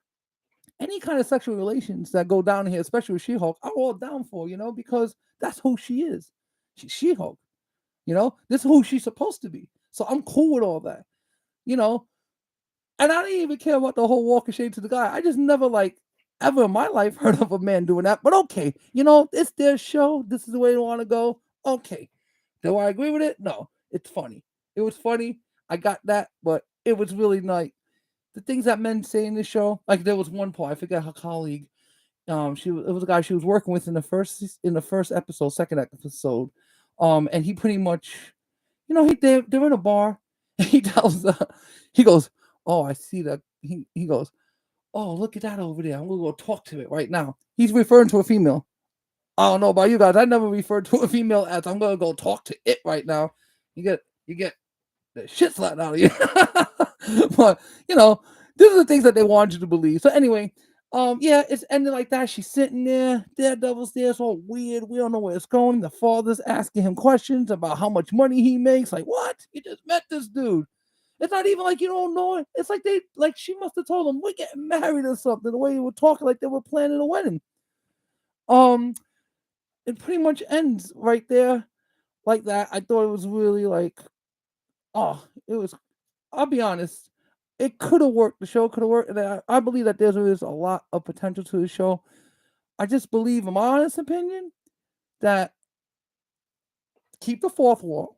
any kind of sexual relations that go down here, especially with She-Hulk, I'm all down for, because that's who she is. She's She-Hulk. This is who she's supposed to be. So I'm cool with all that. You know, and I didn't even care about the whole walk of shame to the guy. I just never ever in my life heard of a man doing that. But okay, it's their show. This is the way they want to go. Okay. Do I agree with it? No. It's funny. It was funny. I got that, but it was really like the things that men say in the show. Like there was one part, I forget her colleague. It was a guy she was working with in in the first episode, second episode. And he pretty much, they're in a bar, and he tells he goes, "Oh, I see that." He goes, "Oh, look at that over there. I'm gonna go talk to it right now." He's referring to a female. I don't know about you guys. I never referred to a female as I'm gonna go talk to it right now. You get the shit slapped out of you. But you know, these are the things that they want you to believe. So anyway, yeah, it's ended like that. She's sitting there, Daredevil's there, it's all weird. We don't know where it's going. The father's asking him questions about how much money he makes. Like, what? You just met this dude. It's not even like you don't know it. It's like she must have told him we're getting married or something. The way they were talking, like they were planning a wedding. Um, it pretty much ends right there like that. I thought it was really like, oh, it was. I'll be honest, it could have worked. The show could have worked, and I believe that there is a lot of potential to the show. I just believe, in my honest opinion, that keep the fourth wall,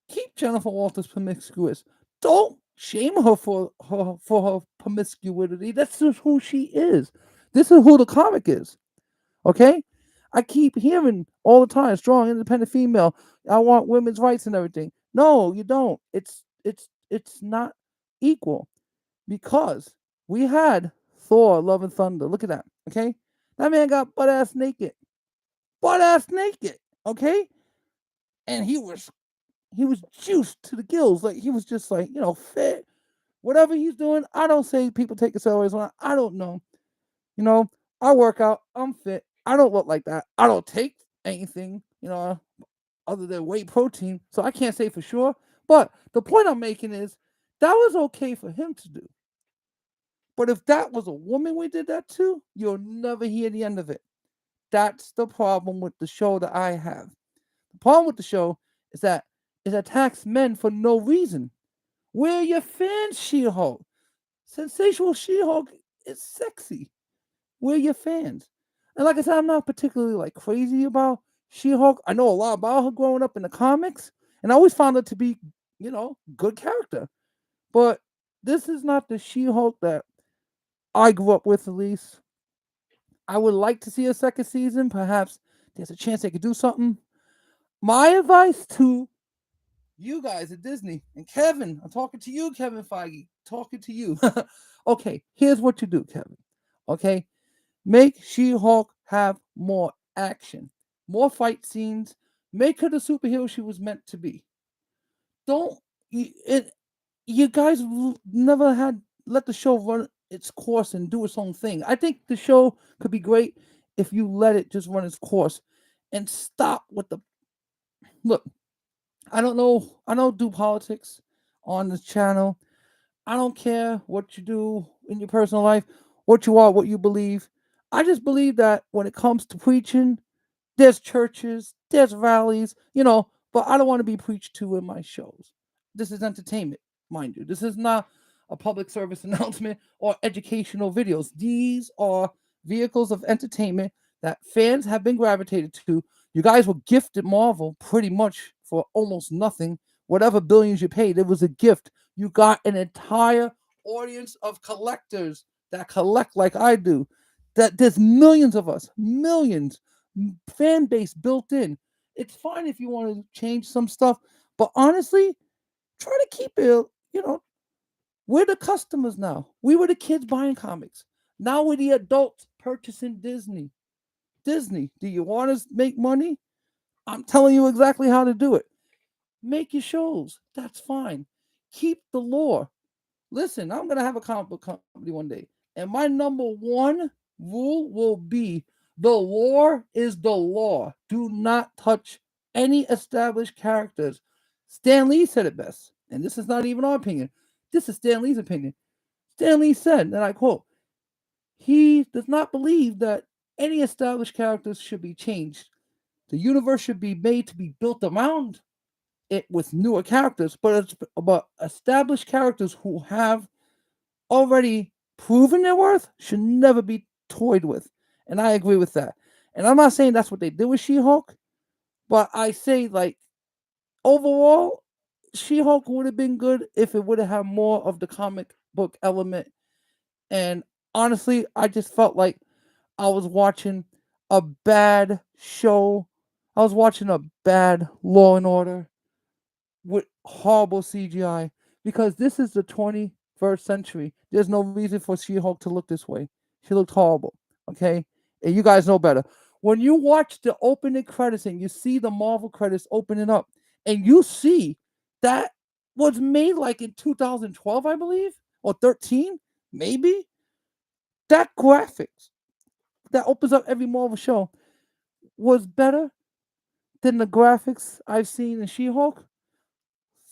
keep Jennifer Walters promiscuous. Don't shame her for her promiscuity. That's just who she is. This is who the comic is. Okay? I keep hearing all the time, strong, independent female. I want women's rights and everything. No, you don't. It's not equal because we had Thor, Love and Thunder. Look at that. Okay? That man got butt ass naked. Butt ass naked. Okay? And he was juiced to the gills. Like he was just like, fit. Whatever he's doing, I don't say people take steroids on. I don't know. You know, I work out. I'm fit. I don't look like that. I don't take anything, other than whey protein. So I can't say for sure. But the point I'm making is that was okay for him to do. But if that was a woman we did that to, you'll never hear the end of it. That's the problem with the show that I have. The problem with the show is that it attacks men for no reason. We're your fans, She-Hulk. Sensational She-Hulk is sexy. We're your fans. And like I said, I'm not particularly like crazy about She-Hulk. I know a lot about her growing up in the comics, and I always found her to be, good character. But this is not the She-Hulk that I grew up with, at least. I would like to see a second season. Perhaps there's a chance they could do something. My advice to you guys at Disney and Kevin, I'm talking to you, Kevin Feige, talking to you. Okay, here's what you do, Kevin. Okay, make She-Hulk have more action, more fight scenes. Make her the superhero she was meant to be. Don't you guys never had let the show run its course and do its own thing. I think the show could be great if you let it just run its course and stop with the look. I don't know. I don't do politics on this channel. I don't care what you do in your personal life, what you are, what you believe. I just believe that when it comes to preaching, there's churches, there's rallies, but I don't want to be preached to in my shows. This is entertainment, mind you. This is not a public service announcement or educational videos. These are vehicles of entertainment that fans have been gravitated to. You guys were gifted Marvel pretty much for almost nothing. Whatever billions you paid, it was a gift. You got an entire audience of collectors that collect like I do. That there's millions of us, millions fan base built in. It's fine if you want to change some stuff, but honestly, try to keep it, we're the customers now. We were the kids buying comics. Now we're the adults purchasing Disney. Disney, do you want to make money? I'm telling you exactly how to do it. Make your shows. That's fine. Keep the lore. Listen, I'm going to have a comic book company one day. And my number one rule will be the lore is the law. Do not touch any established characters. Stan Lee said it best. And this is not even our opinion. This is Stan Lee's opinion. Stan Lee said, and I quote, he does not believe that any established characters should be changed. The universe should be made to be built around it with newer characters, but it's about established characters who have already proven their worth should never be toyed with. And I agree with that. And I'm not saying that's what they did with She-Hulk, but I say like overall, She-Hulk would have been good if it would have had more of the comic book element. And honestly, I just felt like I was watching a bad show. I was watching a bad Law and Order with horrible CGI because this is the 21st century. There's no reason for She-Hulk to look this way. She looked horrible. Okay, and you guys know better. When you watch the opening credits and you see the Marvel credits opening up, and you see that was made like in 2012, I believe, or 13, maybe. That graphics that opens up every Marvel show was better than the graphics I've seen in She-Hulk,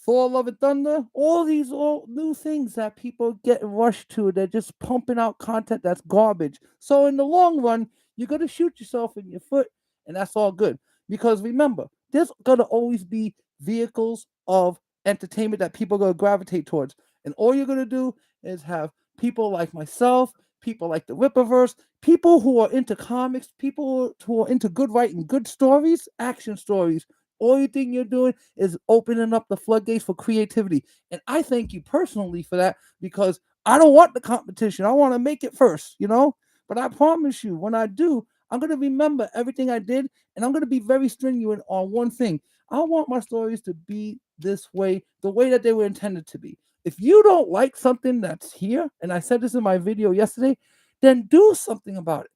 Thor: Love and Thunder, all new things that people get rushed to. They're just pumping out content that's garbage. So in the long run, you're gonna shoot yourself in your foot, and that's all good. Because remember, there's gonna always be vehicles of entertainment that people are gonna gravitate towards. And all you're gonna do is have people like myself, people like the Rippaverse, people who are into comics, people who are into good writing, good stories, action stories. All thing you're doing is opening up the floodgates for creativity. And I thank you personally for that because I don't want the competition. I want to make it first, you know? But I promise you, when I do, I'm going to remember everything I did and I'm going to be very stringent on one thing. I want my stories to be this way, the way that they were intended to be. If you don't like something that's here, and I said this in my video yesterday, then do something about it.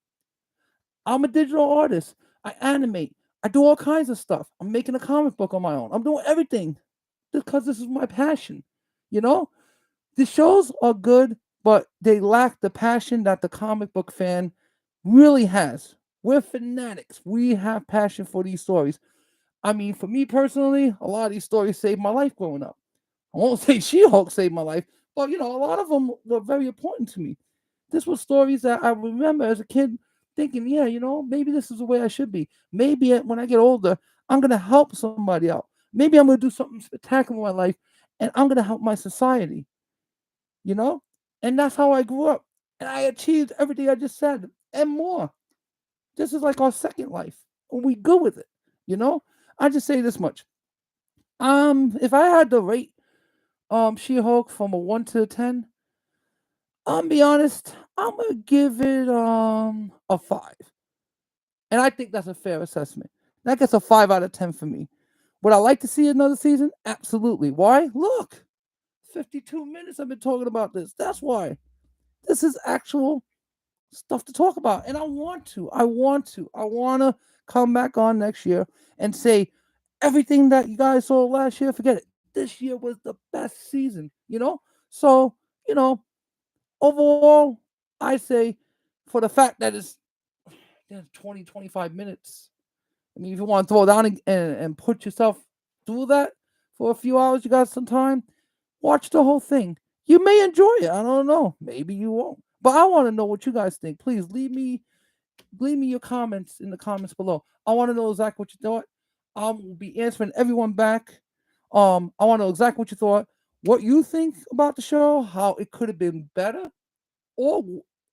I'm a digital artist. I animate. I do all kinds of stuff. I'm making a comic book on my own. I'm doing everything because this is my passion. You know, the shows are good, but they lack the passion that the comic book fan really has. We're fanatics. We have passion for these stories. I mean, for me personally, a lot of these stories saved my life growing up. I won't say She-Hulk saved my life, but a lot of them were very important to me. This was stories that I remember as a kid thinking, yeah, maybe this is the way I should be. Maybe when I get older, I'm gonna help somebody out. Maybe I'm gonna do something spectacular in my life, and I'm gonna help my society. You know, and that's how I grew up, and I achieved everything I just said and more. This is like our second life, and we good with it. You know, I just say this much. If I had to rate She-Hulk from a 1 to 10, I'll be honest, I'm gonna give it a 5. And I think that's a fair assessment. That gets a 5 out of 10 for me. Would I like to see another season? Absolutely. Why? Look, 52 minutes I've been talking about this. That's why. This is actual stuff to talk about. And I want to. I want to. I wanna come back on next year and say everything that you guys saw last year, forget it. This year was the best season. So, you know, overall, I say for the fact that it's 20, 25 minutes. I mean, if you want to throw down and put yourself through that for a few hours, you got some time, watch the whole thing. You may enjoy it. I don't know. Maybe you won't. But I want to know what you guys think. Please leave me your comments in the comments below. I want to know exactly what you thought. I will be answering everyone back. I want to know exactly what you thought, what you think about the show, how it could have been better, or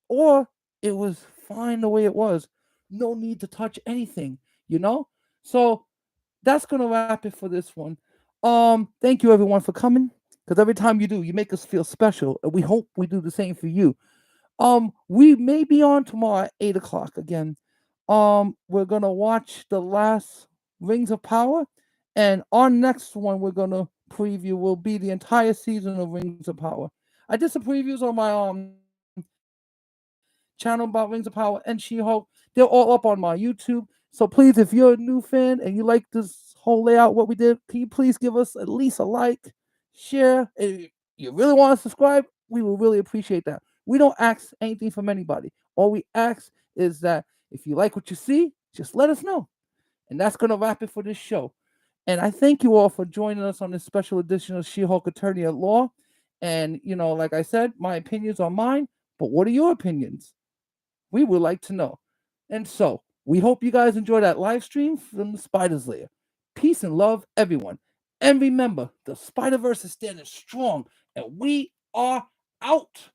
or it was fine the way it was. No need to touch anything, you know? So that's gonna wrap it for this one. Thank you everyone for coming. Because every time you do, you make us feel special. And we hope we do the same for you. We may be on tomorrow at 8 o'clock again. We're gonna watch the last Rings of Power, and our next one we're gonna preview will be the entire season of Rings of Power. I did some previews on my channel about Rings of Power and She-Hulk. They're all up on my YouTube. So please, if you're a new fan and you like this whole layout, what we did, can you please give us at least a like, share, and if you really want to subscribe, we will really appreciate that. We don't ask anything from anybody. All we ask is that if you like what you see, just let us know. And that's going to wrap it for this show. And I thank you all for joining us on this special edition of She-Hulk Attorney at Law. And, like I said, my opinions are mine, but what are your opinions? We would like to know. And so, we hope you guys enjoy that live stream from the Spider's Lair. Peace and love, everyone. And remember, the Spider-Verse is standing strong, and we are out.